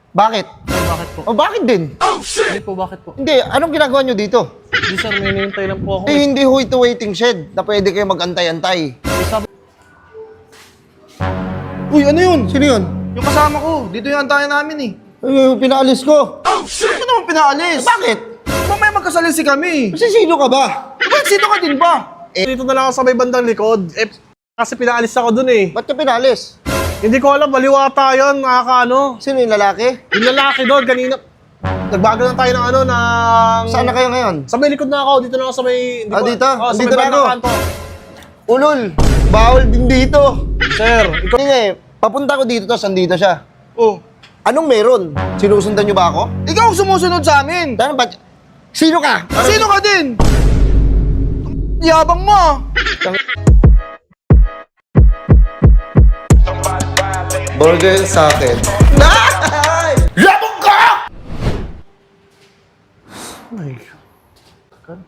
Bakit? Bakit po? O bakit din? Hindi po, bakit po? Hindi, anong ginagawa nyo dito? Hindi sir, may hinihintay lang po ako. Eh, hindi ho ito waiting shed na pwede kayo mag-antay-antay. Sabi, Uy, ano yun? Sino yun? Yung kasama ko. Dito yung antayan namin eh. Eh, pinaalis ko. Ano naman pinaalis? Bakit? Mamaya magkasalisi kami. Kasi sino ka ba? Ba't sino ka din ba? dito na lang ako sa may bandang likod. Kasi pinaalis ako dun eh. Ba't ka pinalis? Hindi ko alam, baliwata yun, nakakaano. Sino yung lalaki? Yung lalaki doon, kanina. Nagbago na tayo ng ano, ng... Saan na kayo ngayon? Sa may likod na ako, dito na ako sa may... Ah, dito? Oh, sa Dito may na bandang ako. kanto. Ulol, bawal din dito. Sir, ikaw... Hindi nga eh, papunta ko dito, tapos andito siya. Oh. Anong meron? Sinusundan nyo ba ako? Ikaw ang sumusunod sa amin. Ano ba? Sino ka? Sino ka din? Yabang mo ah. Burger sa akin. Labong ka! My God.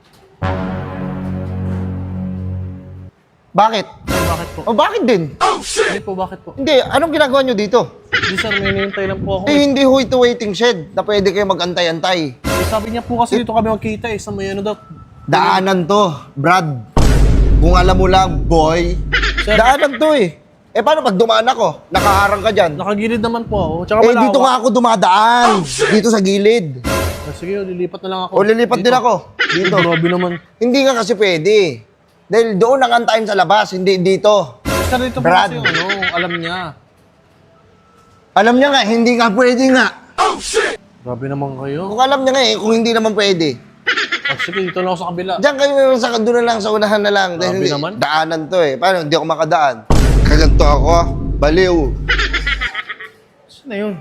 Bakit? Bakit po? O bakit din? Hindi po, bakit po? Hindi, anong ginagawa nyo dito? Hindi sir, may hinihintay lang po ako. Eh, hindi ho ito waiting shed na pwede kayo mag-antay-antay. Sabi niya po kasi dito kami magkita eh, sa may ano daw. Daanan to, Brad. Kung alam mo lang, boy. Sir. Daanan to eh. Eh, paano pag dumaan ako? Nakaharang ka dyan. Nakagilid naman po ako. Tsaka Eh, malawak. dito nga ako dumadaan. Dito sa gilid. Sige, lilipat na lang ako. O, lilipat din ako. Dito. Grabe naman. Hindi nga kasi pwede. Dahil doon nakantayin sa labas, hindi dito. Sir, dito po Brad. kasi yung ano, alam niya. Alam niya nga, hindi nga pwede nga. Grabe naman kayo. Kung alam niya nga eh, kung hindi naman pwede. Sige, dito lang ako sa kabila. Diyan kayo sa doon na lang, sa unahan na lang. Dahil Grabe hindi, naman. daanan to eh. Paano, hindi ako makadaan. Kaganto ako, baliw. Sino yun?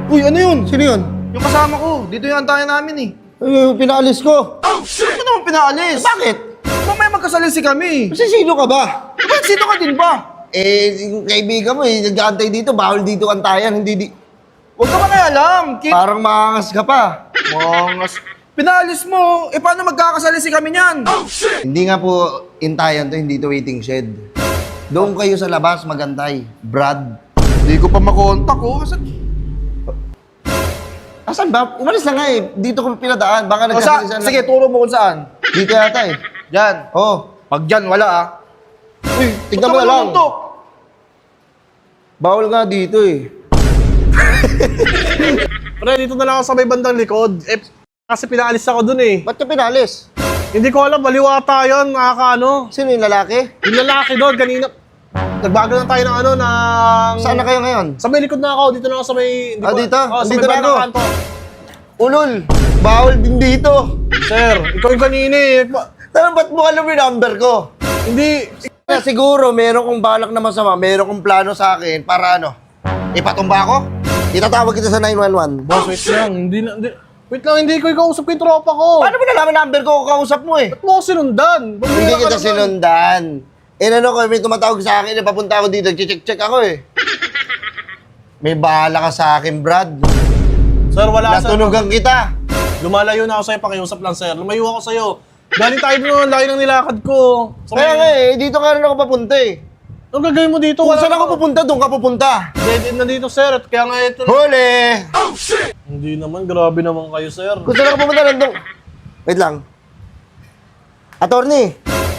Uy, ano yun? Sino yun? Yung kasama ko. Dito yung antayan namin eh. Eh, pinaalis ko. Ano naman pinaalis? Bakit? Mamaya magkasalisi kami. Kasi sino ka ba? Ba't sino ka din ba? Eh, yung kaibigan mo eh, nag-aantay dito, bawal dito antayan, hindi di... Huwag ka makialam. Parang maangas ka pa. Mangas. Pinaalis mo. Eh, paano magkakasalisi kami niyan? Hindi nga po intayan to, hindi to waiting shed. Doon kayo sa labas magantay, Brad. Hindi ko pa makontak oh. Asan ba? Umalis na nga eh. Dito ko pinadaan. Baka nagkasalisan lang. Sige, turo mo kung saan. Dito yata eh. Diyan. Oh, Pag dyan, wala ah. uy, tignan mo na lang. makontak? Bawal nga dito eh. Pre, dito na lang ako sa may bandang likod. Kasi pinaalis ako dun eh. Ba't ka pinalis? Hindi ko alam, baliwata yun, nakakaano. Sino yung lalaki? Yung lalaki doon, kanina. Nagbago na tayo ng ano, ng... Saan na kayo ngayon? Sa may likod na ako, dito na ako sa may... Ah, dito? Oh, sa may Dito na bandang ako. kanto. Ulol, bawal din dito. Sir, ikaw yung kanina eh. Tara, ba't mo alam yung number ko? Hindi. Na siguro, meron kong balak na masama, meron kong plano sa akin para ano, ipatumba ako? Itatawag kita sa 911. Boss, wait lang. Wait lang, hindi ko ikausap ko yung tropa ko. Paano mo nalaman number ko kung kausap mo eh? Ba't mo ako sinundan? Bumira Hindi ka kita naman. sinundan. Eh ano ko, may tumatawag sa akin, papunta ako dito, check ako eh. May bahala ka sa akin, Brad. Sir, wala sir. Natunugan kita. Lumalayo na ako sa'yo, pakiusap lang sir. Lumayo ako sa'yo. Galing tayo doon, laki ng nilakad ko. Sa Kaya nga eh, dito ka rin ako papunta eh. Anong gagawin mo dito? Kung saan ako pupunta, doon ka pupunta. Dead end na dito sir. At kaya nga ito. Huli! Hindi naman, grabe naman kayo sir. Kung saan ako pupunta, nandun. Wait lang. Attorney,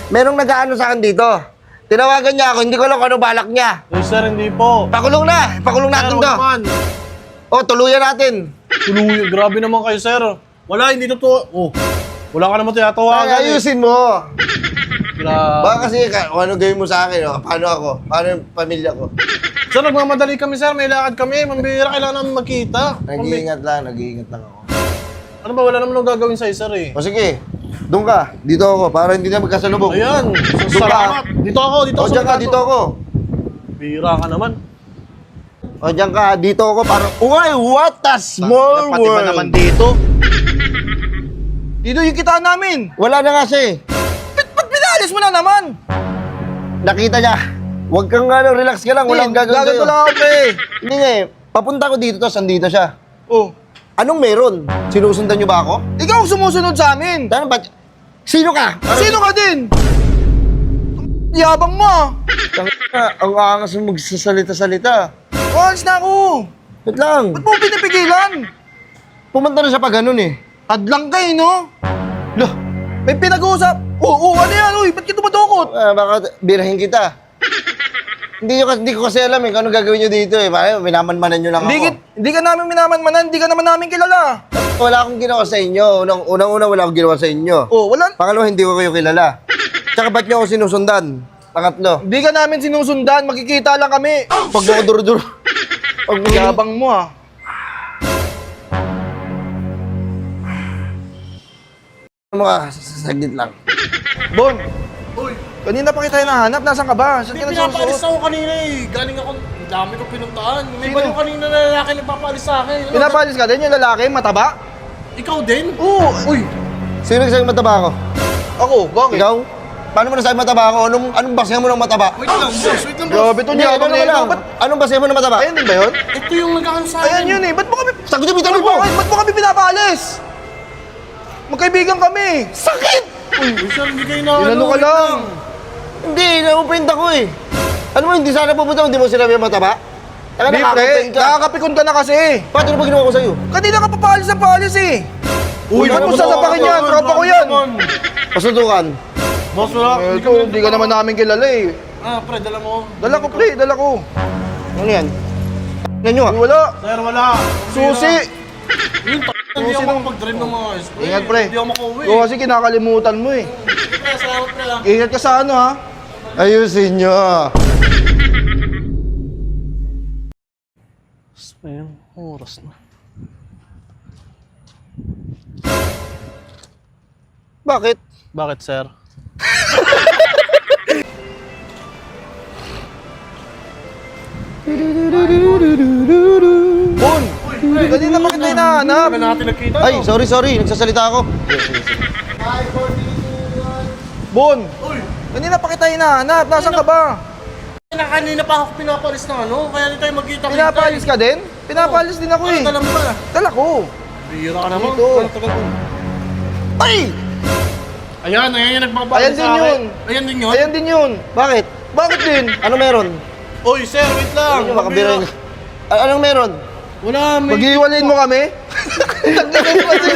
merong nag-aano sa akin dito. Tinawagan niya ako, hindi ko alam kung ano balak niya. Eh sir, hindi po. Pakulong na! Pakulong Sir, natin wag to. naman. O, tuluyan natin. Tuluy, grabe naman kayo sir. Wala, hindi totoo. Oh, wala ka naman tinatawagan Ay, eh. ayusin mo. Grabe. Baka kasi kung ano gawin mo sa akin, o, paano ako? Paano yung pamilya ko? Sir, nagmamadali kami sir. May lakad kami. Mambihira, kailangan namin magkita. Nag-iingat lang ako. Ano ba, wala naman nung gagawin sa'yo sir eh. O sige, doon ka. Dito ako, para hindi na magkasalubong. Ayan, Doon ka. salamat. Dito ako, dito O, ako. dyan ka, sa dito ako. Bihira ka naman. O, dyan ka, dito ako. Parang, uy, what a small Pati ba world. naman dito? Dito yung kitaan namin. Wala na nga siya eh. Ba't pinaalis mo na naman? Nakita niya. Huwag kang ano, relax ka lang. Walang gagawin Gaganto sa'yo. lang ako pre. Hindi nga eh. Papunta ko dito, tapos andito siya. Oh. Anong meron? Sinusundan niyo ba ako? Ikaw ang sumusunod sa amin. Ano ba? Sino ka? Sino ka din? Yabang mo ah. Ang angas mo magsasalita-salita. Alis na ako. Wait lang. Ba't mo pinipigilan? Pumunta na siya pa ganun eh. Hadlang kayo, no? Loh, May pinag-uusap. Oo, ano yan? Uy, ba't ka tumatukot? baka birahin kita. Hindi ko kasi alam eh kung anong gagawin nyo dito eh. Parang minamanmanan nyo lang ako. Hindi ka namin minaman-manan, hindi ka naman namin kilala. Wala akong ginawa sa inyo. Unang-una wala akong ginawa sa inyo. Oh, wala. Pangalawa, hindi ko kayo kilala. Tsaka ba't nyo ako sinusundan? Pangatlo, Hindi ka namin sinusundan, magkikita lang kami. pag mo ako duro-duro. Pag mo Yabang mo ah. mga saglit lang. Bon, kanina pa kita hinahanap, nasan ka ba? Saan ka Pinapalis nagsusuot? ako kanina eh. Galing ako, ang dami ko pinuntahan. May Sino? baliw kanina na lalaki nagpapalis sa akin. Ano? Pinapalis ka din, yung lalaki, mataba? Ikaw din? Oo, uy. Sino nagsabi mataba ako? Ako, bakit? Ikaw? Paano mo nasabi mataba ako? Anong basihan mo ng mataba? Wait lang, boss. Wait lang, boss. Grabe to Hindi, niya, ano abang naman lang? nito. Ba't, Anong basihan mo ng mataba? ayan din ba yun? Ito yung nagkakano sa akin. Ayan yun eh, ba't mo kami... Sagutin mo yung tanong mo! Ba't mo kami pinapalis? Magkaibigan kami. Sakit! Uy, sir, hindi kayo na Inano ka wait lang. Hindi, na-offend ako eh. Ano mo, hindi sana pupunta, hindi mo sinabi yung mataba? Taka Hindi pre, nakaka-offend ka. nakakapikon ka na kasi. Paano ba ginawa ko sa'yo? Kanina ka papalis na palis eh. Uy, ba't mo ano ba sasapakin to? yan? Tropa ko yan. Pasutukan. Boss, wala. Ito, hindi ka naman namin kilala eh. Ah, pre, dala mo. Dala ko pre, dala ko. Ano yan? Ano nyo ah? Uy, wala. Sir, wala. Susi. Yung hindi ako makapag-drive ng mga spray. Ingat pre. Hindi ako makauwi. Oo, kasi kinakalimutan mo eh. Sige, pre, salamat pre lang. Ingat ka sa ano ha. Ayusin nyo ah. Ayun, oras na. Bakit? Bakit, sir? Bon, kanina pa kita hinahanap. Kailan natin nagkita, Ay, no? sorry. Nagsasalita ako. Bon, kanina pa kita hinahanap. Nasaan ka ba? Kanina pa ako pinapalis ng ano, kaya hindi tayo magkita-kita. Pinapalis ka din? Pinapalis din ako eh. Dala mo ba? Dala ko. Bira ka naman. Dito. Ang tagal ko. Ay! Ayan yung nagbabalis Ayan din sa akin. yun. Ayan din yun? Ayan din yun. Bakit? Bakit din? Ano meron? Oy, sir, wait lang. Ano makabira yun? Anong meron? Wala, may... Maghiwalayin mo kami? Tanggalin mo kasi.